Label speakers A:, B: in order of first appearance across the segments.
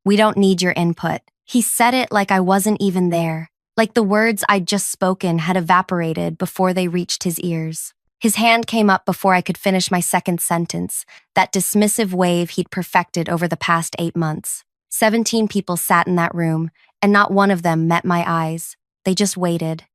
A: "We don't need your input." He said it like I wasn't even there, like the words I'd just spoken had evaporated before they reached his ears. His hand came up before I could finish my second sentence, that dismissive wave he'd perfected over the past 8 months. 17 people sat in that room, and not one of them met my eyes. They just waited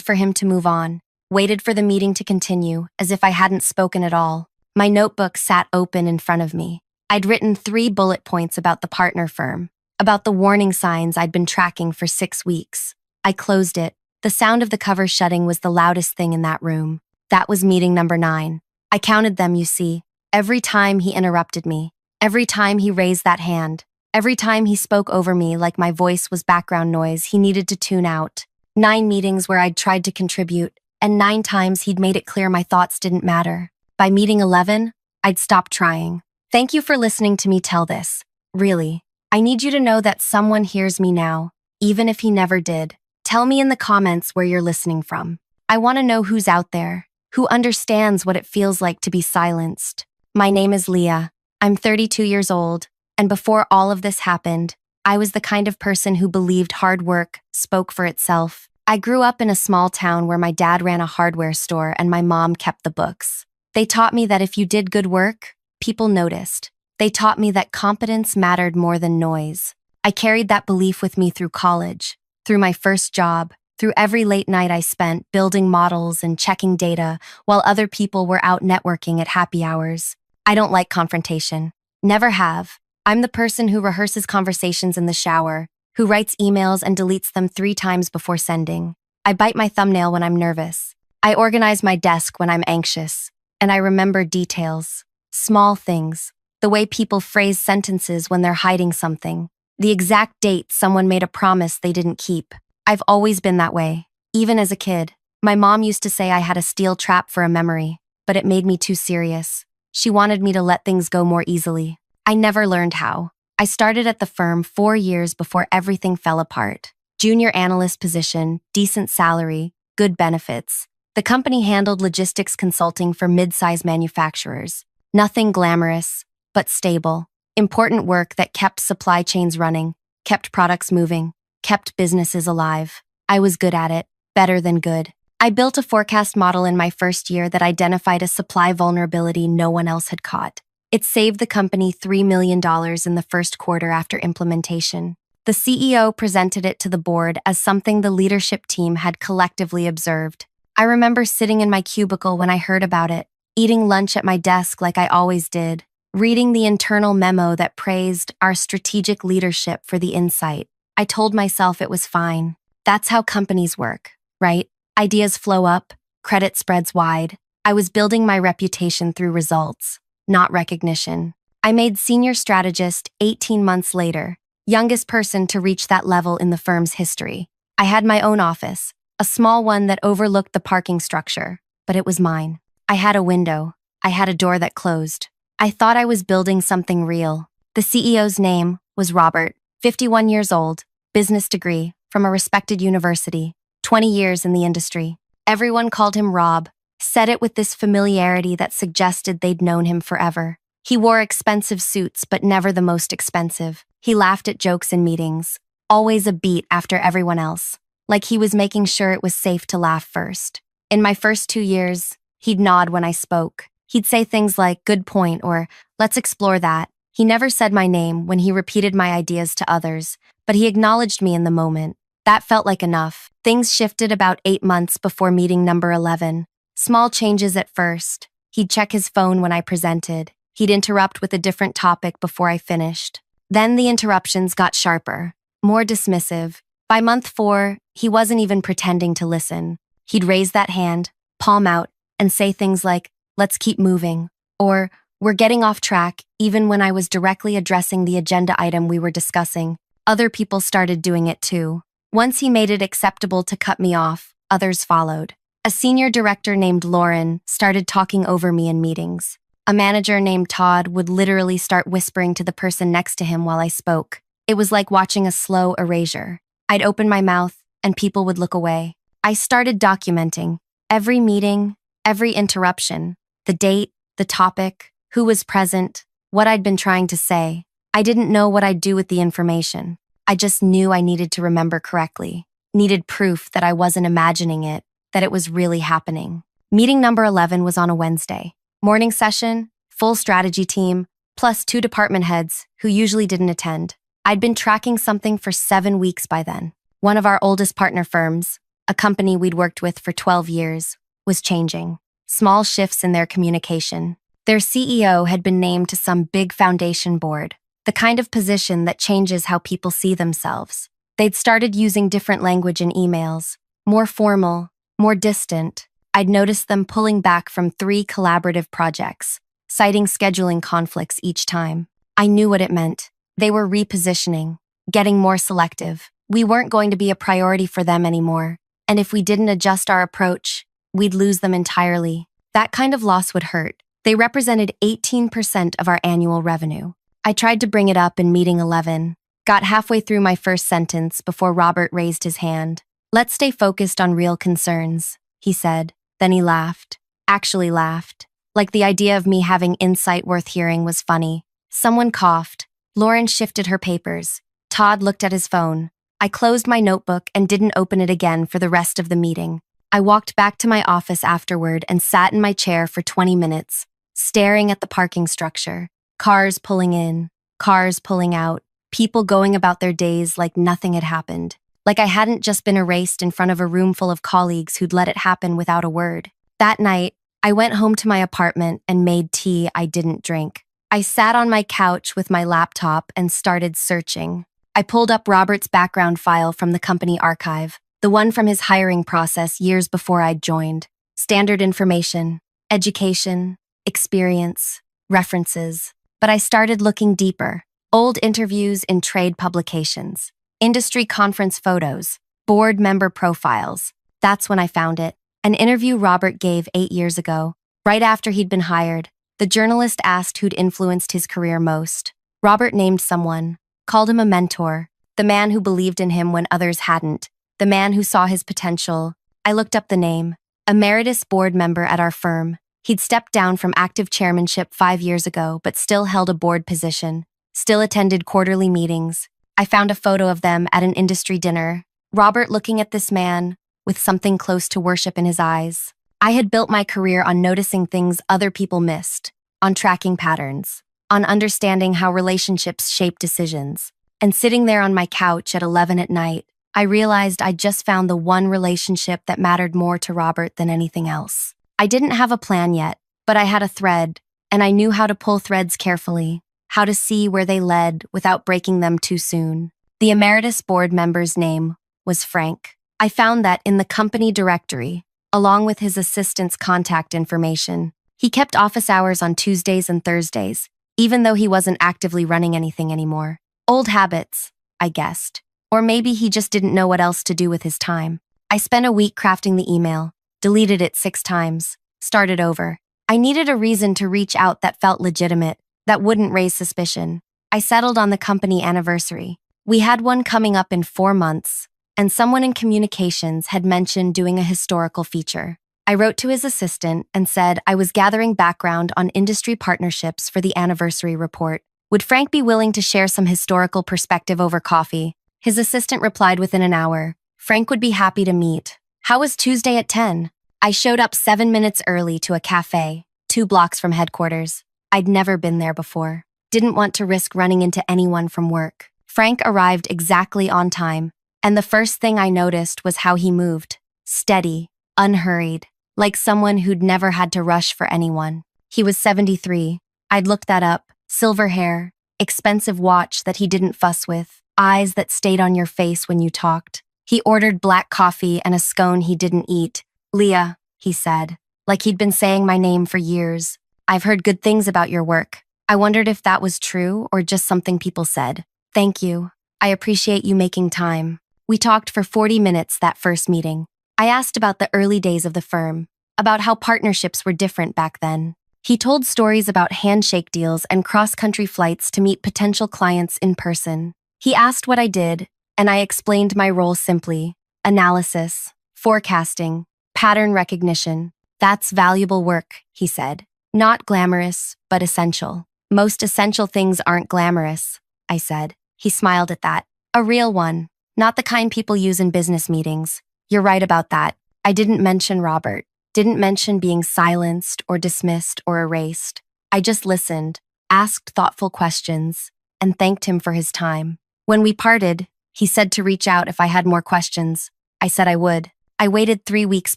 A: for him to move on, waited for the meeting to continue, as if I hadn't spoken at all. My notebook sat open in front of me. I'd written 3 bullet points about the partner firm, about the warning signs I'd been tracking for 6 weeks. I closed it. The sound of the cover shutting was the loudest thing in that room. That was meeting number 9. I counted them, you see. Every time he interrupted me, every time he raised that hand, every time he spoke over me like my voice was background noise he needed to tune out. 9 meetings where I'd tried to contribute, and 9 times he'd made it clear my thoughts didn't matter. By meeting 11, I'd stopped trying. Thank you for listening to me tell this. Really, I need you to know that someone hears me now, even if he never did. Tell me in the comments where you're listening from. I want to know who's out there, who understands what it feels like to be silenced. My name is Leah. I'm 32 years old, and before all of this happened, I was the kind of person who believed hard work spoke for itself. I grew up in a small town where my dad ran a hardware store and my mom kept the books. They taught me that if you did good work, people noticed. They taught me that competence mattered more than noise. I carried that belief with me through college, through my first job, through every late night I spent building models and checking data while other people were out networking at happy hours. I don't like confrontation. Never have. I'm the person who rehearses conversations in the shower, who writes emails and deletes them 3 times before sending. I bite my thumbnail when I'm nervous. I organize my desk when I'm anxious. And I remember details, small things, the way people phrase sentences when they're hiding something, the exact date someone made a promise they didn't keep. I've always been that way, even as a kid. My mom used to say I had a steel trap for a memory, but it made me too serious. She wanted me to let things go more easily. I never learned how. I started at the firm 4 years before everything fell apart. Junior analyst position, decent salary, good benefits. The company handled logistics consulting for mid-size manufacturers. Nothing glamorous, but stable. Important work that kept supply chains running, kept products moving, kept businesses alive. I was good at it, better than good. I built a forecast model in my first year that identified a supply vulnerability no one else had caught. It saved the company $3 million in the first quarter after implementation. The CEO presented it to the board as something the leadership team had collectively observed. I remember sitting in my cubicle when I heard about it, eating lunch at my desk like I always did, reading the internal memo that praised our strategic leadership for the insight. I told myself it was fine. That's how companies work, right? Ideas flow up, credit spreads wide. I was building my reputation through results, not recognition. I made senior strategist 18 months later, youngest person to reach that level in the firm's history. I had my own office, a small one that overlooked the parking structure, but it was mine. I had a window. I had a door that closed. I thought I was building something real. The CEO's name was Robert, 51 years old, business degree, from a respected university, 20 years in the industry. Everyone called him Rob, said it with this familiarity that suggested they'd known him forever. He wore expensive suits, but never the most expensive. He laughed at jokes in meetings, always a beat after everyone else, like he was making sure it was safe to laugh first. In my first 2 years, he'd nod when I spoke. He'd say things like, "Good point," or "Let's explore that." He never said my name when he repeated my ideas to others, but he acknowledged me in the moment. That felt like enough. Things shifted about 8 months before meeting number 11. Small changes at first. He'd check his phone when I presented. He'd interrupt with a different topic before I finished. Then the interruptions got sharper, more dismissive. By month 4, he wasn't even pretending to listen. He'd raise that hand, palm out, and say things like, "Let's keep moving," or "We're getting off track," even when I was directly addressing the agenda item we were discussing. Other people started doing it too. Once he made it acceptable to cut me off, others followed. A senior director named Lauren started talking over me in meetings. A manager named Todd would literally start whispering to the person next to him while I spoke. It was like watching a slow erasure. I'd open my mouth, and people would look away. I started documenting every meeting, every interruption, the date, the topic, who was present, what I'd been trying to say. I didn't know what I'd do with the information. I just knew I needed to remember correctly, needed proof that I wasn't imagining it, that it was really happening. Meeting number 11 was on a Wednesday. Morning session, full strategy team, plus 2 department heads who usually didn't attend. I'd been tracking something for 7 weeks by then. One of our oldest partner firms, a company we'd worked with for 12 years, was changing. Small shifts in their communication. Their CEO had been named to some big foundation board, the kind of position that changes how people see themselves. They'd started using different language in emails, more formal, more distant. I'd noticed them pulling back from 3 collaborative projects, citing scheduling conflicts each time. I knew what it meant. They were repositioning, getting more selective. We weren't going to be a priority for them anymore, and if we didn't adjust our approach, we'd lose them entirely. That kind of loss would hurt. They represented 18% of our annual revenue. I tried to bring it up in meeting 11, got halfway through my first sentence before Robert raised his hand. "Let's stay focused on real concerns," he said. Then he laughed. Actually laughed. Like the idea of me having insight worth hearing was funny. Someone coughed. Lauren shifted her papers. Todd looked at his phone. I closed my notebook and didn't open it again for the rest of the meeting. I walked back to my office afterward and sat in my chair for 20 minutes, staring at the parking structure. Cars pulling in, cars pulling out, people going about their days like nothing had happened. Like I hadn't just been erased in front of a room full of colleagues who'd let it happen without a word. That night, I went home to my apartment and made tea I didn't drink. I sat on my couch with my laptop and started searching. I pulled up Robert's background file from the company archive, the one from his hiring process years before I'd joined. Standard information, education, experience, references. But I started looking deeper. Old interviews in trade publications, industry conference photos, board member profiles. That's when I found it. An interview Robert gave 8 years ago, right after he'd been hired. The journalist asked who'd influenced his career most. Robert named someone, called him a mentor, the man who believed in him when others hadn't, the man who saw his potential. I looked up the name. Emeritus board member at our firm. He'd stepped down from active chairmanship 5 years ago, but still held a board position, still attended quarterly meetings. I found a photo of them at an industry dinner. Robert looking at this man with something close to worship in his eyes. I had built my career on noticing things other people missed, on tracking patterns, on understanding how relationships shape decisions. And sitting there on my couch at 11 at night, I realized I'd just found the one relationship that mattered more to Robert than anything else. I didn't have a plan yet, but I had a thread, and I knew how to pull threads carefully, how to see where they led without breaking them too soon. The emeritus board member's name was Frank. I found that in the company directory, along with his assistant's contact information. He kept office hours on Tuesdays and Thursdays, even though he wasn't actively running anything anymore. Old habits, I guessed. Or maybe he just didn't know what else to do with his time. I spent a week crafting the email, deleted it 6 times, started over. I needed a reason to reach out that felt legitimate, that wouldn't raise suspicion. I settled on the company anniversary. We had one coming up in 4 months, and someone in communications had mentioned doing a historical feature. I wrote to his assistant and said I was gathering background on industry partnerships for the anniversary report. Would Frank be willing to share some historical perspective over coffee? His assistant replied within an hour. Frank would be happy to meet. How was Tuesday at 10? I showed up 7 minutes early to a cafe, 2 blocks from headquarters. I'd never been there before. Didn't want to risk running into anyone from work. Frank arrived exactly on time, and the first thing I noticed was how he moved. Steady, unhurried, like someone who'd never had to rush for anyone. He was 73. I'd looked that up. Silver hair, expensive watch that he didn't fuss with, eyes that stayed on your face when you talked. He ordered black coffee and a scone he didn't eat. "Leah," he said, like he'd been saying my name for years. "I've heard good things about your work." I wondered if that was true or just something people said. "Thank you. I appreciate you making time." We talked for 40 minutes that first meeting. I asked about the early days of the firm, about how partnerships were different back then. He told stories about handshake deals and cross-country flights to meet potential clients in person. He asked what I did, and I explained my role simply. Analysis, forecasting, pattern recognition. That's valuable work, he said. Not glamorous, but essential. Most essential things aren't glamorous, I said. He smiled at that. A real one, not the kind people use in business meetings. You're right about that. I didn't mention Robert, didn't mention being silenced or dismissed or erased. I just listened, asked thoughtful questions, and thanked him for his time. When we parted, he said to reach out if I had more questions. I said I would. I waited 3 weeks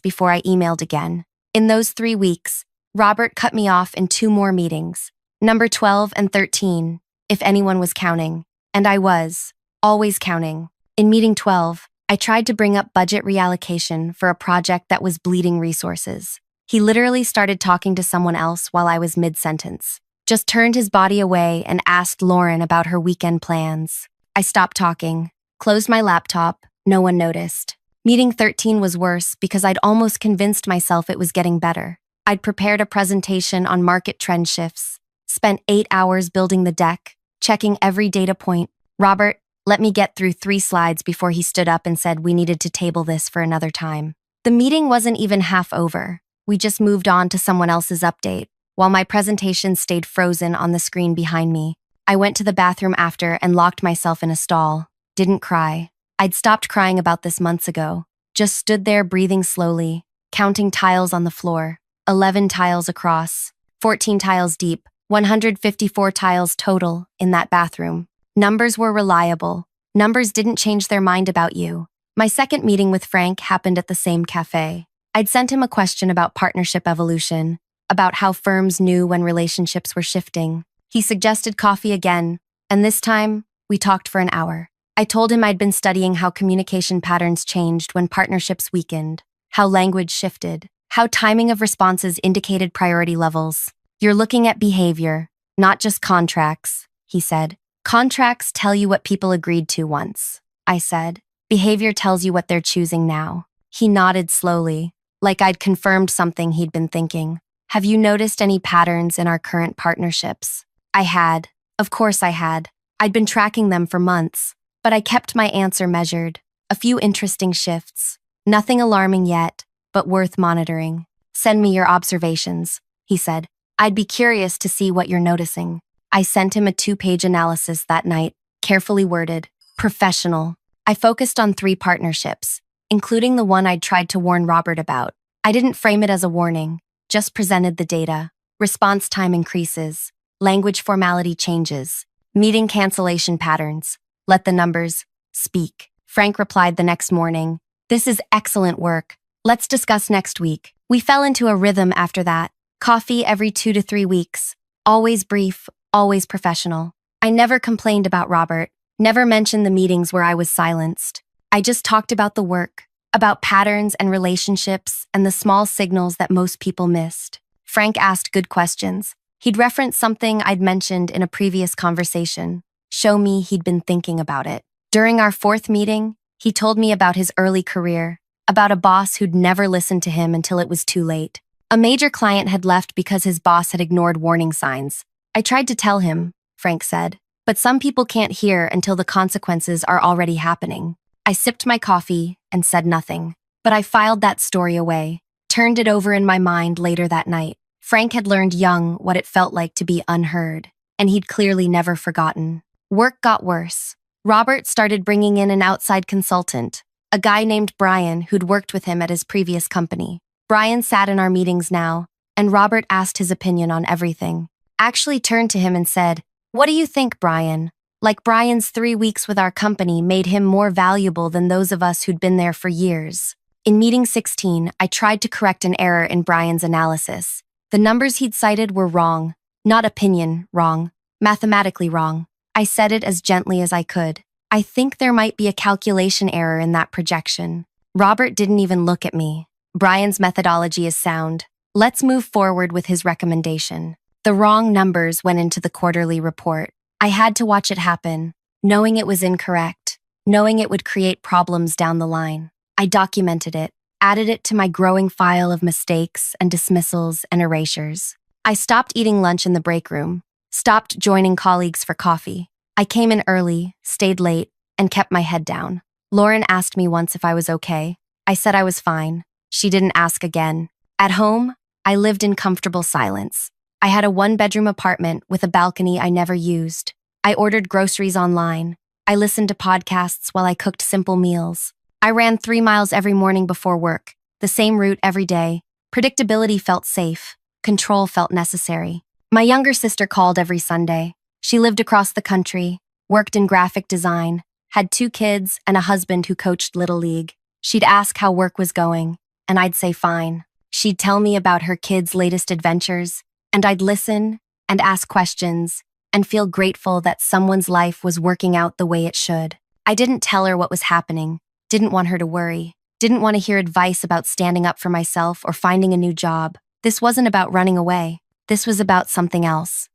A: before I emailed again. In those 3 weeks, Robert cut me off in 2 more meetings, number 12 and 13, if anyone was counting. And I was, always counting. In meeting 12, I tried to bring up budget reallocation for a project that was bleeding resources. He literally started talking to someone else while I was mid-sentence. Just turned his body away and asked Lauren about her weekend plans. I stopped talking, closed my laptop, no one noticed. Meeting 13 was worse because I'd almost convinced myself it was getting better. I'd prepared a presentation on market trend shifts, spent 8 hours building the deck, checking every data point. Robert let me get through 3 slides before he stood up and said we needed to table this for another time. The meeting wasn't even half over. We just moved on to someone else's update, while my presentation stayed frozen on the screen behind me. I went to the bathroom after and locked myself in a stall. Didn't cry. I'd stopped crying about this months ago. Just stood there breathing slowly, counting tiles on the floor. 11 tiles across, 14 tiles deep, 154 tiles total in that bathroom. Numbers were reliable. Numbers didn't change their mind about you. My second meeting with Frank happened at the same cafe. I'd sent him a question about partnership evolution, about how firms knew when relationships were shifting. He suggested coffee again, and this time, we talked for an hour. I told him I'd been studying how communication patterns changed when partnerships weakened, how language shifted, how timing of responses indicated priority levels. You're looking at behavior, not just contracts, he said. Contracts tell you what people agreed to once, I said. Behavior tells you what they're choosing now. He nodded slowly, like I'd confirmed something he'd been thinking. Have you noticed any patterns in our current partnerships? I had. Of course I had. I'd been tracking them for months, but I kept my answer measured. A few interesting shifts. Nothing alarming yet, but worth monitoring. Send me your observations, he said. I'd be curious to see what you're noticing. I sent him a 2-page analysis that night, carefully worded, professional. I focused on 3 partnerships, including the one I'd tried to warn Robert about. I didn't frame it as a warning, just presented the data. Response time increases, language formality changes, meeting cancellation patterns. Let the numbers speak. Frank replied the next morning, this is excellent work. Let's discuss next week. We fell into a rhythm after that. Coffee every 2 to 3 weeks. Always brief, always professional. I never complained about Robert, never mentioned the meetings where I was silenced. I just talked about the work, about patterns and relationships and the small signals that most people missed. Frank asked good questions. He'd referenced something I'd mentioned in a previous conversation. Show me he'd been thinking about it. During our 4th meeting, he told me about his early career, about a boss who'd never listened to him until it was too late. A major client had left because his boss had ignored warning signs. I tried to tell him, Frank said, but some people can't hear until the consequences are already happening. I sipped my coffee and said nothing, but I filed that story away, turned it over in my mind later that night. Frank had learned young what it felt like to be unheard, and he'd clearly never forgotten. Work got worse. Robert started bringing in an outside consultant, a guy named Brian who'd worked with him at his previous company. Brian sat in our meetings now, and Robert asked his opinion on everything. Actually turned to him and said, "What do you think, Brian?" Like Brian's 3 weeks with our company made him more valuable than those of us who'd been there for years. In meeting 16, I tried to correct an error in Brian's analysis. The numbers he'd cited were wrong. Not opinion, wrong. Mathematically wrong. I said it as gently as I could. I think there might be a calculation error in that projection. Robert didn't even look at me. Brian's methodology is sound. Let's move forward with his recommendation. The wrong numbers went into the quarterly report. I had to watch it happen, knowing it was incorrect, knowing it would create problems down the line. I documented it, added it to my growing file of mistakes and dismissals and erasures. I stopped eating lunch in the break room, stopped joining colleagues for coffee. I came in early, stayed late, and kept my head down. Lauren asked me once if I was okay. I said I was fine. She didn't ask again. At home, I lived in comfortable silence. I had a one-bedroom apartment with a balcony I never used. I ordered groceries online. I listened to podcasts while I cooked simple meals. I ran 3 miles every morning before work, the same route every day. Predictability felt safe. Control felt necessary. My younger sister called every Sunday. She lived across the country, worked in graphic design, had 2 kids and a husband who coached Little League. She'd ask how work was going, and I'd say fine. She'd tell me about her kids' latest adventures, and I'd listen and ask questions and feel grateful that someone's life was working out the way it should. I didn't tell her what was happening, didn't want her to worry, didn't want to hear advice about standing up for myself or finding a new job. This wasn't about running away. This was about something else.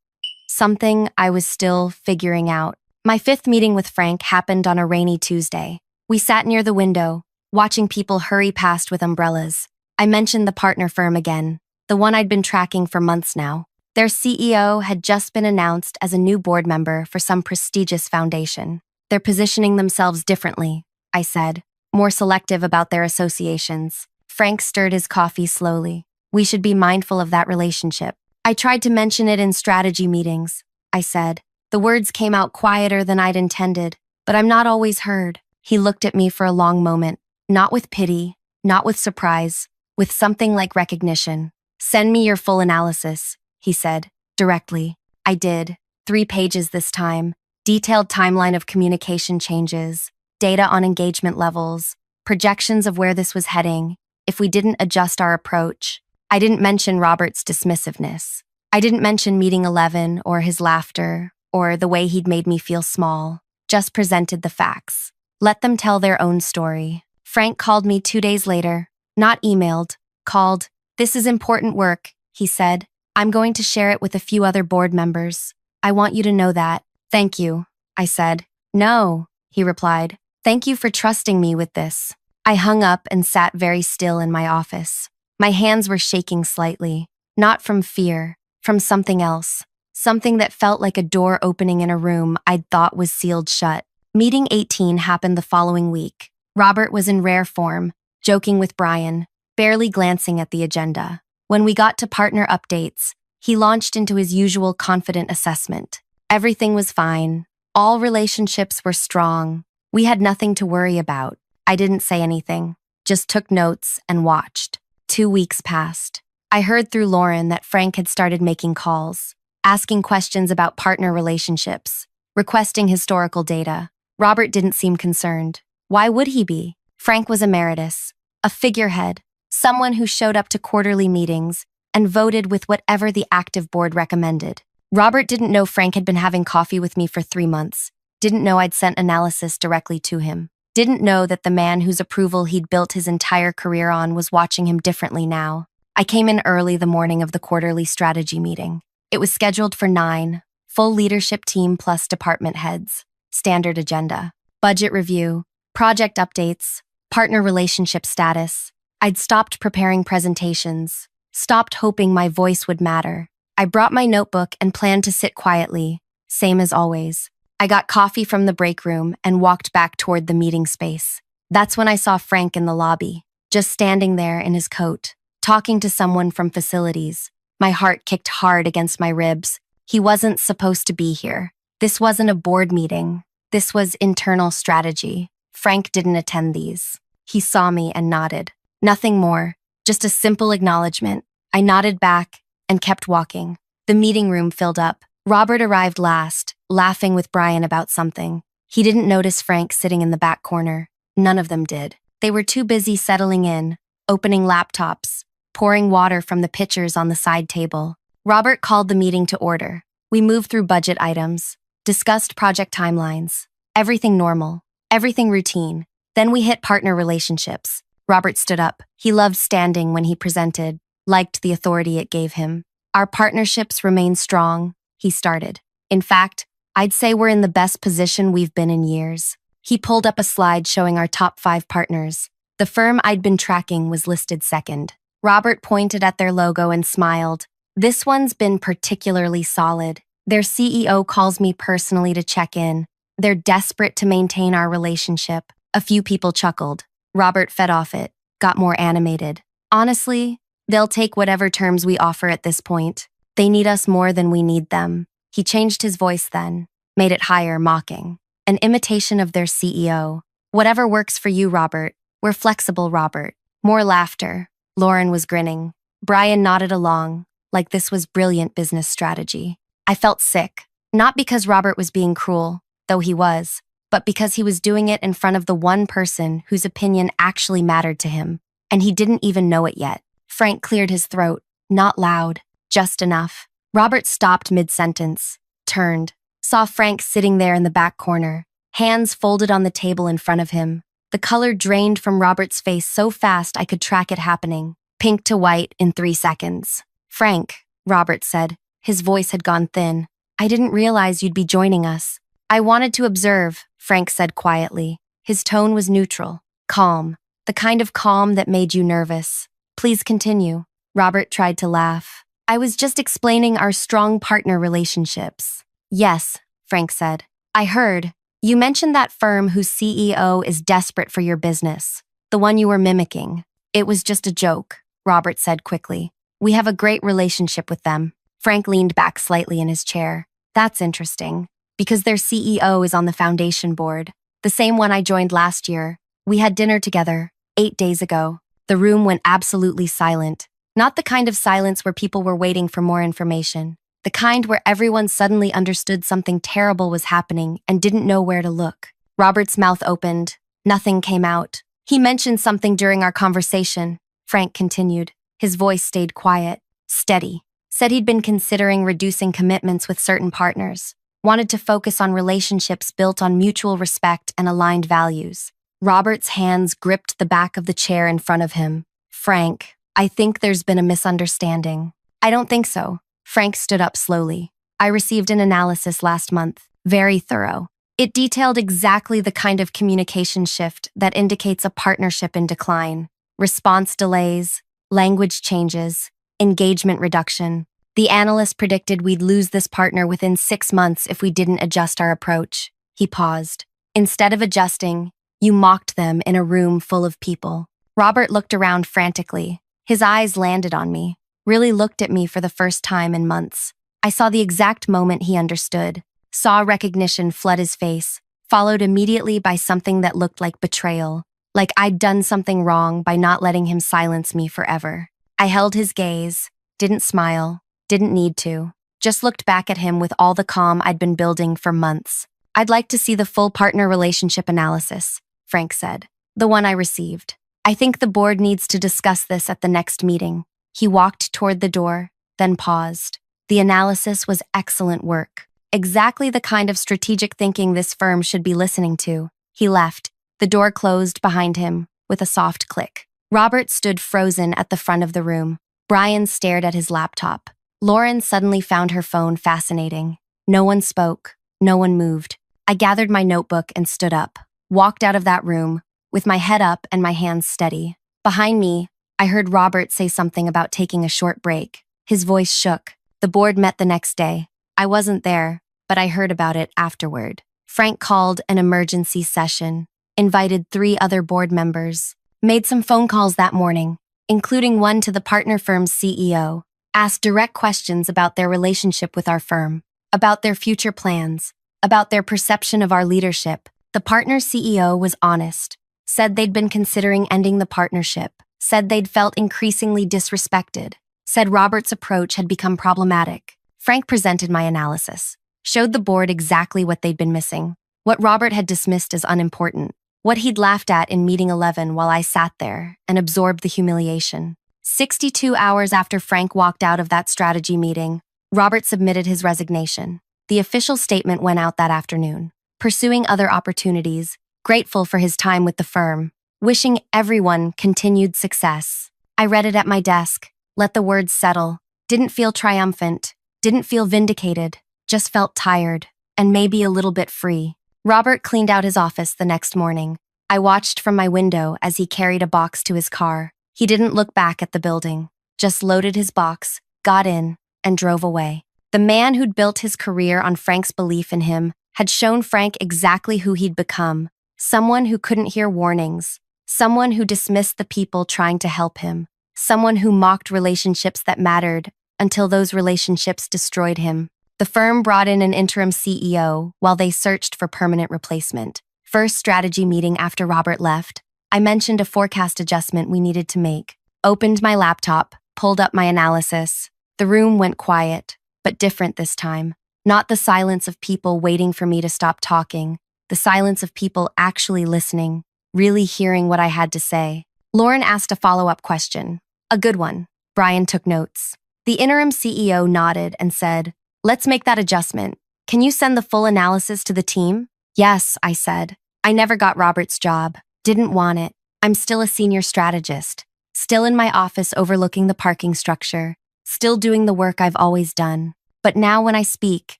A: Something I was still figuring out. My 5th meeting with Frank happened on a rainy Tuesday. We sat near the window, watching people hurry past with umbrellas. I mentioned the partner firm again, the one I'd been tracking for months now. Their CEO had just been announced as a new board member for some prestigious foundation. They're positioning themselves differently, I said, more selective about their associations. Frank stirred his coffee slowly. We should be mindful of that relationship. I tried to mention it in strategy meetings, I said. The words came out quieter than I'd intended, but I'm not always heard. He looked at me for a long moment, not with pity, not with surprise, with something like recognition. Send me your full analysis, he said, directly. I did. 3 pages this time. Detailed timeline of communication changes, data on engagement levels, projections of where this was heading, if we didn't adjust our approach. I didn't mention Robert's dismissiveness. I didn't mention meeting 11 or his laughter or the way he'd made me feel small. Just presented the facts. Let them tell their own story. Frank called me 2 days later, not emailed, called. This is important work, he said. I'm going to share it with a few other board members. I want you to know that. Thank you, I said. No, he replied. Thank you for trusting me with this. I hung up and sat very still in my office. My hands were shaking slightly, not from fear, from something else, something that felt like a door opening in a room I'd thought was sealed shut. Meeting 18 happened the following week. Robert was in rare form, joking with Brian, barely glancing at the agenda. When we got to partner updates, he launched into his usual confident assessment. Everything was fine. All relationships were strong. We had nothing to worry about. I didn't say anything, just took notes and watched. 2 weeks passed. I heard through Lauren that Frank had started making calls, asking questions about partner relationships, requesting historical data. Robert didn't seem concerned. Why would he be? Frank was emeritus, a figurehead, someone who showed up to quarterly meetings and voted with whatever the active board recommended. Robert didn't know Frank had been having coffee with me for 3 months, didn't know I'd sent analysis directly to him, didn't know that the man whose approval he'd built his entire career on was watching him differently now. I came in early the morning of the quarterly strategy meeting. It was scheduled for 9, full leadership team plus department heads, standard agenda, budget review, project updates, partner relationship status. I'd stopped preparing presentations, stopped hoping my voice would matter. I brought my notebook and planned to sit quietly, same as always. I got coffee from the break room and walked back toward the meeting space. That's when I saw Frank in the lobby, just standing there in his coat, talking to someone from facilities. My heart kicked hard against my ribs. He wasn't supposed to be here. This wasn't a board meeting. This was internal strategy. Frank didn't attend these. He saw me and nodded. Nothing more, just a simple acknowledgement. I nodded back and kept walking. The meeting room filled up. Robert arrived last, laughing with Brian about something. He didn't notice Frank sitting in the back corner. None of them did. They were too busy settling in, opening laptops, pouring water from the pitchers on the side table. Robert called the meeting to order. We moved through budget items, discussed project timelines, everything normal, everything routine. Then we hit partner relationships. Robert stood up. He loved standing when he presented, liked the authority it gave him. Our partnerships remain strong, he started. In fact, I'd say we're in the best position we've been in years. He pulled up a slide showing our top 5 partners. The firm I'd been tracking was listed second. Robert pointed at their logo and smiled. This one's been particularly solid. Their CEO calls me personally to check in. They're desperate to maintain our relationship. A few people chuckled. Robert fed off it, got more animated. Honestly, they'll take whatever terms we offer at this point. They need us more than we need them. He changed his voice then, made it higher, mocking. An imitation of their CEO. Whatever works for you, Robert. We're flexible, Robert. More laughter. Lauren was grinning. Brian nodded along, like this was brilliant business strategy. I felt sick, not because Robert was being cruel, though he was, but because he was doing it in front of the one person whose opinion actually mattered to him, and he didn't even know it yet. Frank cleared his throat, not loud, just enough. Robert stopped mid-sentence, turned, saw Frank sitting there in the back corner, hands folded on the table in front of him. The color drained from Robert's face so fast I could track it happening, pink to white in 3 seconds. Frank, Robert said. His voice had gone thin. I didn't realize you'd be joining us. I wanted to observe, Frank said quietly. His tone was neutral, calm, the kind of calm that made you nervous. Please continue. Robert tried to laugh. I was just explaining our strong partner relationships. Yes, Frank said. I heard. You mentioned that firm whose CEO is desperate for your business, the one you were mimicking. It was just a joke, Robert said quickly. We have a great relationship with them. Frank leaned back slightly in his chair. That's interesting, because their CEO is on the foundation board, the same one I joined last year. We had dinner together, 8 days ago. The room went absolutely silent. Not the kind of silence where people were waiting for more information. The kind where everyone suddenly understood something terrible was happening and didn't know where to look. Robert's mouth opened. Nothing came out. He mentioned something during our conversation, Frank continued. His voice stayed quiet, steady. Said he'd been considering reducing commitments with certain partners. Wanted to focus on relationships built on mutual respect and aligned values. Robert's hands gripped the back of the chair in front of him. Frank, I think there's been a misunderstanding. I don't think so. Frank stood up slowly. I received an analysis last month, very thorough. It detailed exactly the kind of communication shift that indicates a partnership in decline. Response delays, language changes, engagement reduction. The analyst predicted we'd lose this partner within 6 months if we didn't adjust our approach. He paused. Instead of adjusting, you mocked them in a room full of people. Robert looked around frantically. His eyes landed on me. Really looked at me for the first time in months. I saw the exact moment he understood, saw recognition flood his face, followed immediately by something that looked like betrayal, like I'd done something wrong by not letting him silence me forever. I held his gaze, didn't smile, didn't need to, just looked back at him with all the calm I'd been building for months. I'd like to see the full partner relationship analysis, Frank said, the one I received. I think the board needs to discuss this at the next meeting. He walked toward the door, then paused. The analysis was excellent work. Exactly the kind of strategic thinking this firm should be listening to. He left. The door closed behind him with a soft click. Robert stood frozen at the front of the room. Brian stared at his laptop. Lauren suddenly found her phone fascinating. No one spoke. No one moved. I gathered my notebook and stood up. Walked out of that room, with my head up and my hands steady. Behind me, I heard Robert say something about taking a short break. His voice shook. The board met the next day. I wasn't there, but I heard about it afterward. Frank called an emergency session, invited 3 other board members, made some phone calls that morning, including one to the partner firm's CEO, asked direct questions about their relationship with our firm, about their future plans, about their perception of our leadership. The partner's CEO was honest, said they'd been considering ending the partnership, said they'd felt increasingly disrespected, said Robert's approach had become problematic. Frank presented my analysis, showed the board exactly what they'd been missing, what Robert had dismissed as unimportant, what he'd laughed at in meeting 11 while I sat there and absorbed the humiliation. 62 hours after Frank walked out of that strategy meeting, Robert submitted his resignation. The official statement went out that afternoon, pursuing other opportunities, grateful for his time with the firm, wishing everyone continued success. I read it at my desk, let the words settle, didn't feel triumphant, didn't feel vindicated, just felt tired, and maybe a little bit free. Robert cleaned out his office the next morning. I watched from my window as he carried a box to his car. He didn't look back at the building, just loaded his box, got in, and drove away. The man who'd built his career on Frank's belief in him had shown Frank exactly who he'd become, someone who couldn't hear warnings, someone who dismissed the people trying to help him, someone who mocked relationships that mattered until those relationships destroyed him. The firm brought in an interim CEO while they searched for permanent replacement. First strategy meeting after Robert left, I mentioned a forecast adjustment we needed to make. Opened my laptop, pulled up my analysis. The room went quiet, but different this time. Not the silence of people waiting for me to stop talking, the silence of people actually listening, really hearing what I had to say. Lauren asked a follow-up question. A good one. Brian took notes. The interim CEO nodded and said, "Let's make that adjustment. Can you send the full analysis to the team?" "Yes," I said. I never got Robert's job. Didn't want it. I'm still a senior strategist. Still in my office overlooking the parking structure. Still doing the work I've always done. But now when I speak,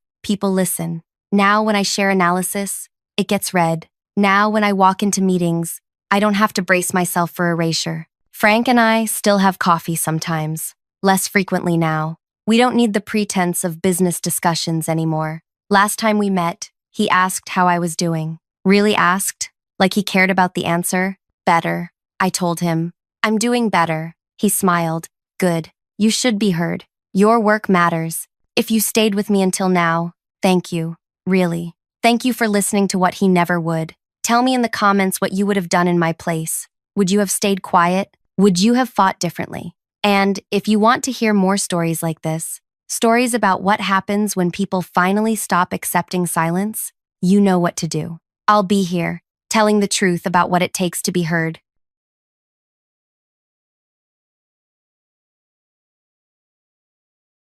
A: people listen. Now when I share analysis, it gets read. Now when I walk into meetings, I don't have to brace myself for erasure. Frank and I still have coffee sometimes. Less frequently now. We don't need the pretense of business discussions anymore. Last time we met, he asked how I was doing. Really asked? Like he cared about the answer? Better. I told him. I'm doing better. He smiled. Good. You should be heard. Your work matters. If you stayed with me until now, thank you. Really. Thank you for listening to what he never would. Tell me in the comments what you would have done in my place. Would you have stayed quiet? Would you have fought differently? And if you want to hear more stories like this, stories about what happens when people finally stop accepting silence, you know what to do. I'll be here, telling the truth about what it takes to be heard.